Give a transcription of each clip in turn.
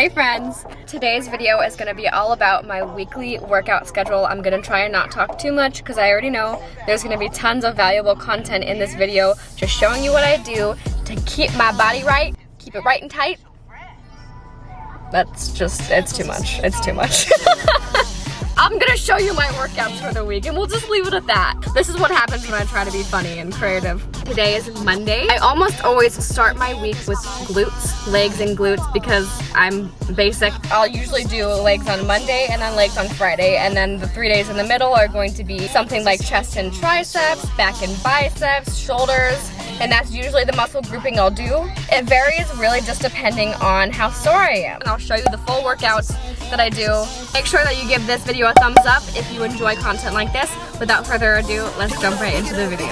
Hey friends! Today's video is going to be all about my weekly workout schedule. I'm going to try and not talk too much because I already know there's going to be tons of valuable content in this video, just showing you what I do to keep my body right, keep it right and tight. That's just, it's too much. It's too much. I'm gonna show you my workouts for the week and we'll just leave it at that. This is what happens when I try to be funny and creative. Today is Monday. I almost always start my week with glutes, legs and glutes, because I'm basic. I'll usually do legs on Monday and then legs on Friday, and then the 3 days in the middle are going to be something like chest and triceps, back and biceps, shoulders, and that's usually the muscle grouping I'll do. It varies really just depending on how sore I am. And I'll show you the full workouts that I do. Make sure that you give this video a thumbs up if you enjoy content like this. Without further ado, let's jump right into the video.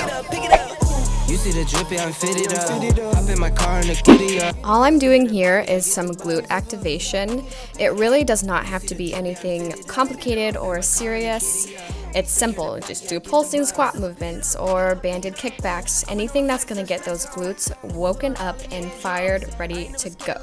You see the drippy, I'm fitted up. Hop in my car and the giddy up. All I'm doing here is some glute activation. It really does not have to be anything complicated or serious. It's simple, just do pulsing squat movements or banded kickbacks, anything that's gonna get those glutes woken up and fired, ready to go.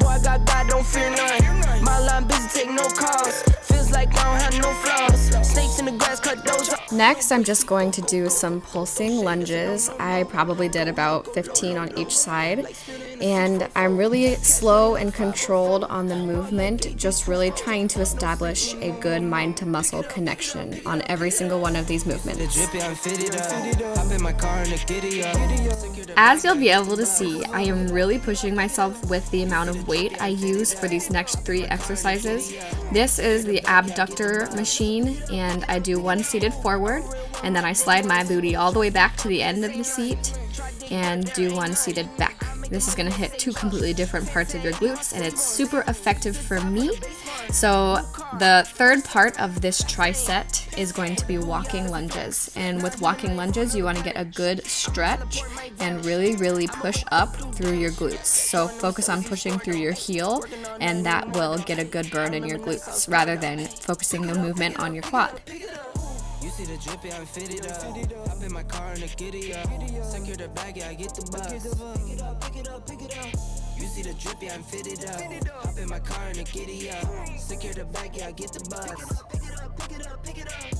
Boy, I got God, don't fear none. My line busy, take no calls. Feels like I don't have no flaws. Snakes in the grass, cut those. Next, I'm just going to do some pulsing lunges. I probably did about 15 on each side. And I'm really slow and controlled on the movement, just really trying to establish a good mind to muscle connection on every single one of these movements. As you'll be able to see, I am really pushing myself with the amount of weight I use for these next 3 exercises. This is the abductor machine, and I do one seated forward, and then I slide my booty all the way back to the end of the seat and do one seated back. This is gonna hit 2 completely different parts of your glutes, and it's super effective for me. So the third part of this tri-set is going to be walking lunges. And with walking lunges, you wanna get a good stretch and really, really push up through your glutes. So focus on pushing through your heel, and that will get a good burn in your glutes rather than focusing the movement on your quad. You see the drippy, I'm fitted up. Hop in my car and the giddy up. Secure the bag, yeah, I get the bus. Pick it up, pick it up, pick it up. You see the drippy, I'm fitted up. Hop in my car and the giddy up. Secure the bag, yeah, I get the bus. Pick it up, pick it up, pick it up.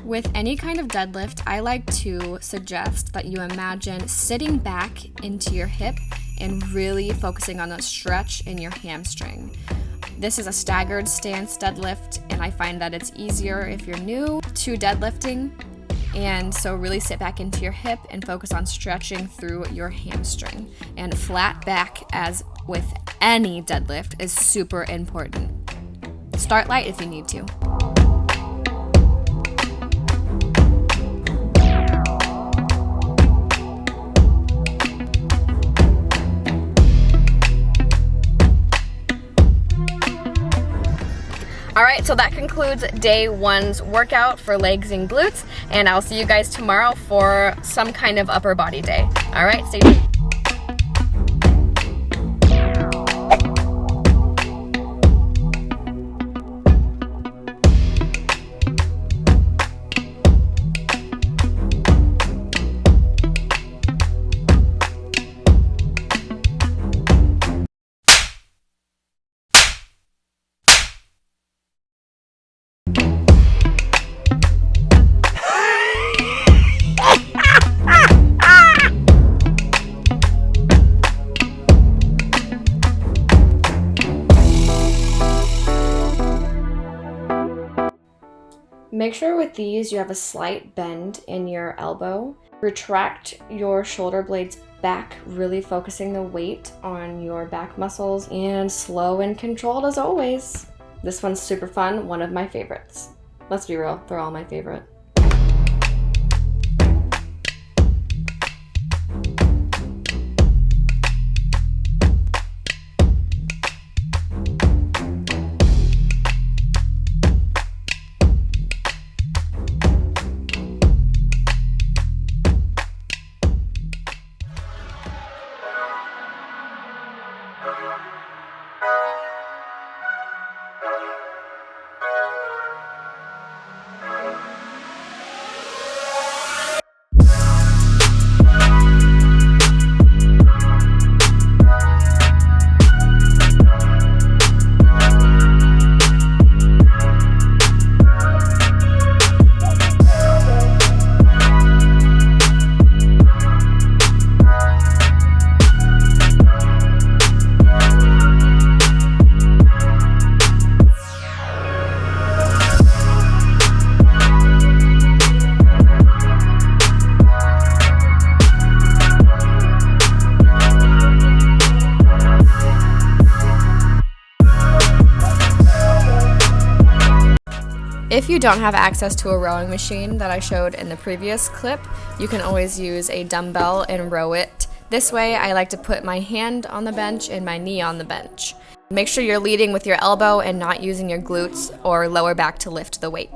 With any kind of deadlift, I like to suggest that you imagine sitting back into your hip and really focusing on the stretch in your hamstring. This is a staggered stance deadlift, and I find that it's easier if you're new to deadlifting. And so really sit back into your hip and focus on stretching through your hamstring. And flat back, as with any deadlift, is super important. Start light if you need to. Alright, so that concludes day 1's workout for legs and glutes, and I'll see you guys tomorrow for some kind of upper body day. Alright, stay tuned. Make sure with these you have a slight bend in your elbow. Retract your shoulder blades back, really focusing the weight on your back muscles, and slow and controlled as always. This one's super fun, one of my favorites. Let's be real, they're all my favorite. If you don't have access to a rowing machine that I showed in the previous clip, you can always use a dumbbell and row it. This way, I like to put my hand on the bench and my knee on the bench. Make sure you're leading with your elbow and not using your glutes or lower back to lift the weight.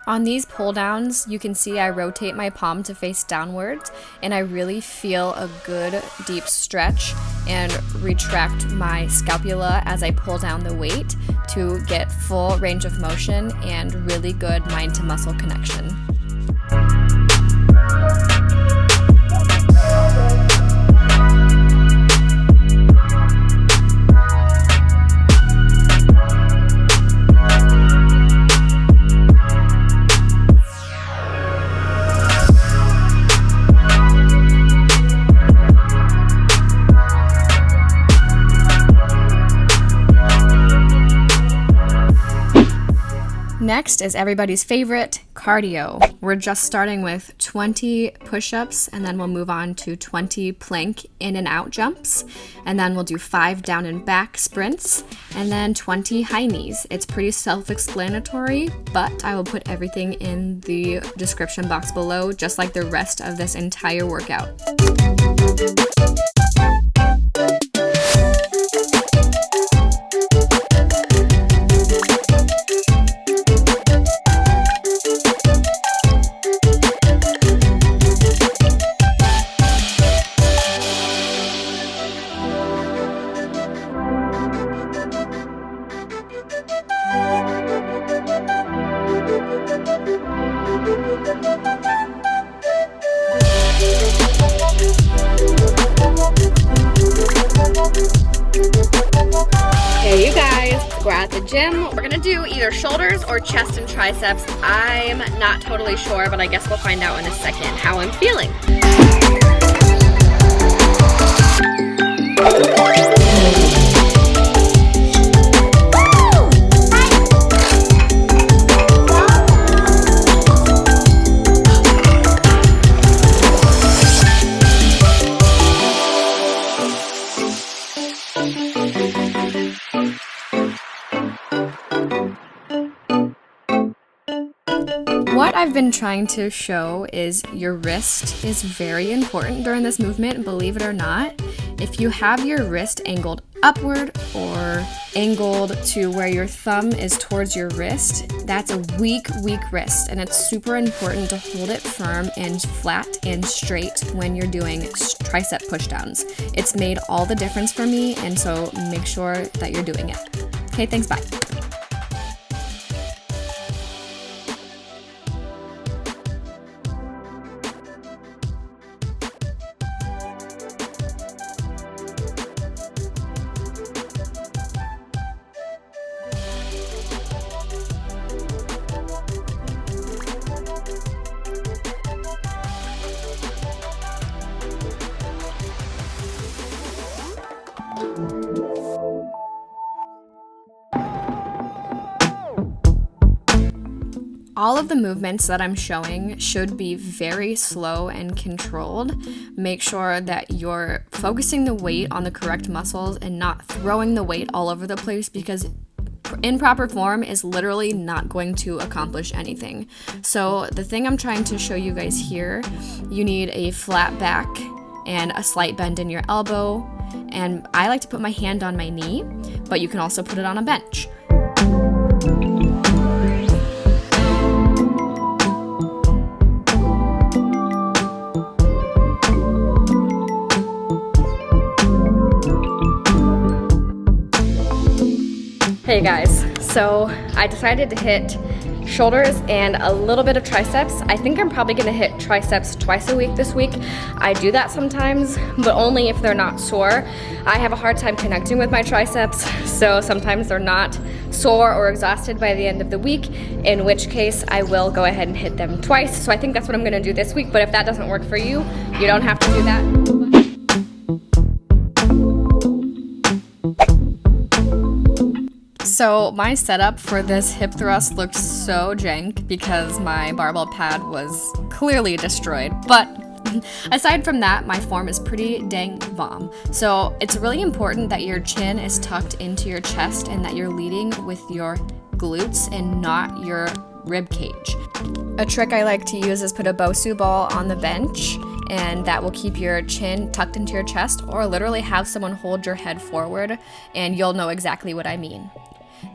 On these pull downs, you can see I rotate my palm to face downwards, and I really feel a good deep stretch and retract my scapula as I pull down the weight to get full range of motion and really good mind to muscle connection. Next is everybody's favorite, cardio. We're just starting with 20 push-ups, and then we'll move on to 20 plank in and out jumps, and then we'll do 5 down and back sprints, and then 20 high knees. It's pretty self-explanatory, but I will put everything in the description box below, just like the rest of this entire workout. Hey you guys, we're at the gym. We're gonna do either shoulders or chest and triceps. I'm not totally sure, but I guess we'll find out in a second how I'm feeling. What I've been trying to show is your wrist is very important during this movement, believe it or not. If you have your wrist angled upward or angled to where your thumb is towards your wrist, that's a weak wrist, and it's super important to hold it firm and flat and straight when you're doing tricep pushdowns. It's made all the difference for me, and so make sure that you're doing it. Okay, thanks, bye. All of the movements that I'm showing should be very slow and controlled. Make sure that you're focusing the weight on the correct muscles and not throwing the weight all over the place, because improper form is literally not going to accomplish anything. So the thing I'm trying to show you guys here, you need a flat back and a slight bend in your elbow. And I like to put my hand on my knee, but you can also put it on a bench. Hey guys, so I decided to hit shoulders and a little bit of triceps. I think I'm probably gonna hit triceps twice a week this week. I do that sometimes, but only if they're not sore. I have a hard time connecting with my triceps, so sometimes they're not sore or exhausted by the end of the week, in which case I will go ahead and hit them twice. So I think that's what I'm gonna do this week, but if that doesn't work for you, you don't have to do that. So my setup for this hip thrust looked so jank because my barbell pad was clearly destroyed, but Aside from that, my form is pretty dang bomb. So it's really important that your chin is tucked into your chest and that you're leading with your glutes and not your rib cage. A trick I like to use is put a Bosu ball on the bench, and that will keep your chin tucked into your chest, or literally have someone hold your head forward and you'll know exactly what I mean.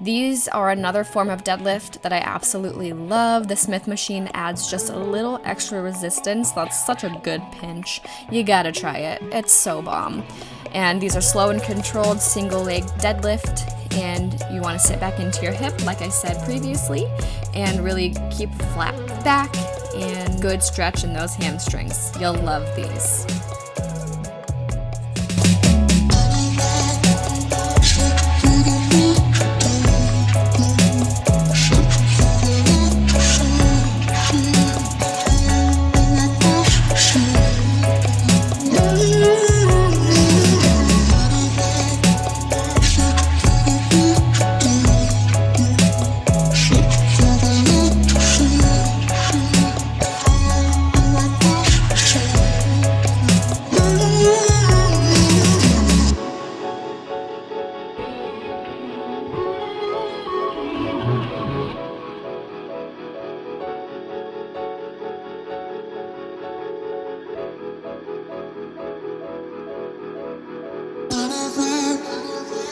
These are another form of deadlift that I absolutely love. The Smith machine adds just a little extra resistance. That's such a good pinch. You gotta try it. It's so bomb. And these are slow and controlled single leg deadlift, and you want to sit back into your hip like I said previously and really keep flat back and good stretch in those hamstrings. You'll love these.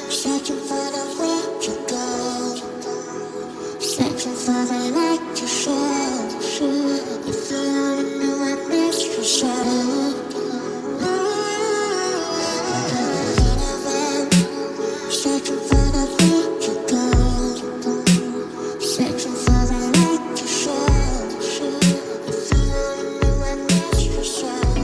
Searching for the way to go, searching for the light to show. If you only knew I missed your shadow. Searching for the way to go, searching for the light to show. If you only knew I missed your shadow.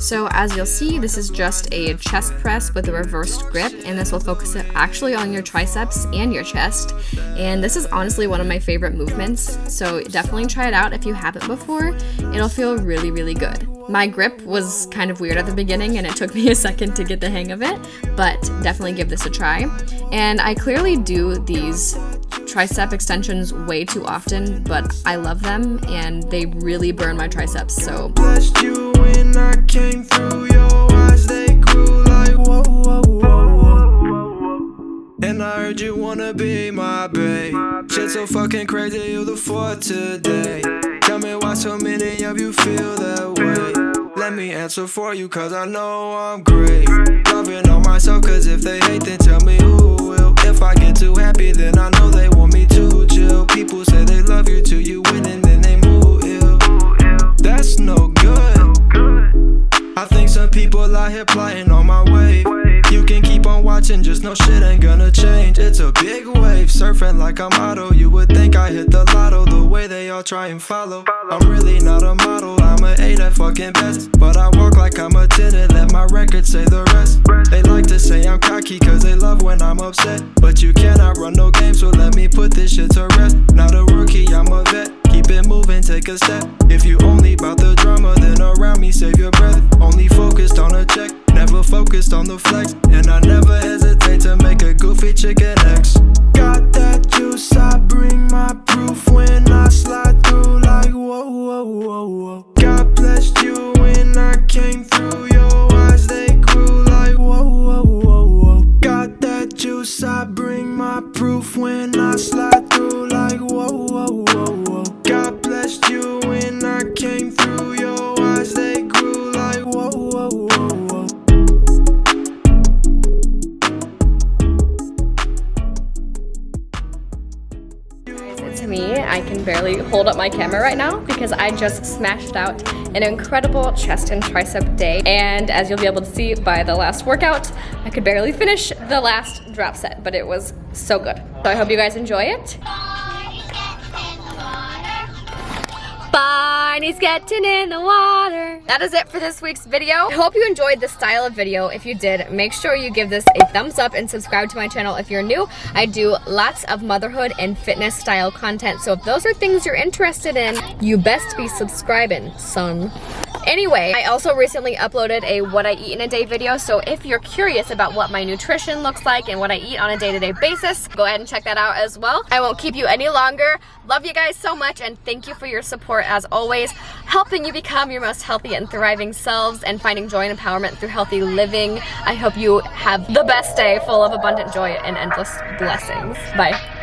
So as you'll see, this is just a chest press with a reversed grip, and this will focus it actually on your triceps and your chest. And this is honestly one of my favorite movements, so definitely try it out if you haven't before. It'll feel really, really good. My grip was kind of weird at the beginning and it took me a second to get the hang of it, but definitely give this a try. And I clearly do these tricep extensions way too often, but I love them and they really burn my triceps, so. When I came through your eyes, they grew like whoa, whoa, whoa, whoa. And I heard you wanna be my babe. Shit so fucking crazy, you the fourth today. Tell me why so many of you feel that way. Let me answer for you, cause I know I'm great. Loving on myself, cause if they hate, then tell me who will. If I get too happy, then I know they want me to chill. People say they love you till you win and then they move ill. That's no good. I think some people out here plotting on my wave. You can keep on watching, just know shit ain't gonna change. It's a big wave, surfing like I'm Otto. You would think I hit the lotto, the way they all try and follow. I'm really not a model, I'm an 8 at fucking best. But I walk like I'm a 10 and let my record say the rest. They like to say I'm cocky cause they love when I'm upset. But you cannot run no game, so let me put this shit to rest. Not a rookie, I'm a vet. Keep it moving, take a step. If you only bout the drama, then around me save your breath. Only focused on a check, never focused on the flex. And I never hesitate to make a goofy chicken X. Got that juice, I bring my proof when I slide through like whoa, whoa, whoa, whoa. God blessed you when I came through your eyes, they grew like whoa, whoa, whoa, whoa. Got that juice, I bring my proof when I slide through like whoa, whoa, whoa, whoa. God blessed you when I came through your eyes, they grew like whoa, whoa, whoa, whoa. To me, I can barely hold up my camera right now because I just smashed out an incredible chest and tricep day. And as you'll be able to see by the last workout, I could barely finish the last drop set, but it was so good. So I hope you guys enjoy it. Barney's getting in the water. That is it for this week's video. I hope you enjoyed this style of video. If you did, make sure you give this a thumbs up and subscribe to my channel if you're new. I do lots of motherhood and fitness style content, so if those are things you're interested in, you best be subscribing, son. Anyway, I also recently uploaded a what I eat in a day video, so if you're curious about what my nutrition looks like and what I eat on a day-to-day basis, go ahead and check that out as well. I won't keep you any longer. Love you guys so much, and thank you for your support as always, helping you become your most healthy and thriving selves and finding joy and empowerment through healthy living. I hope you have the best day full of abundant joy and endless blessings. Bye.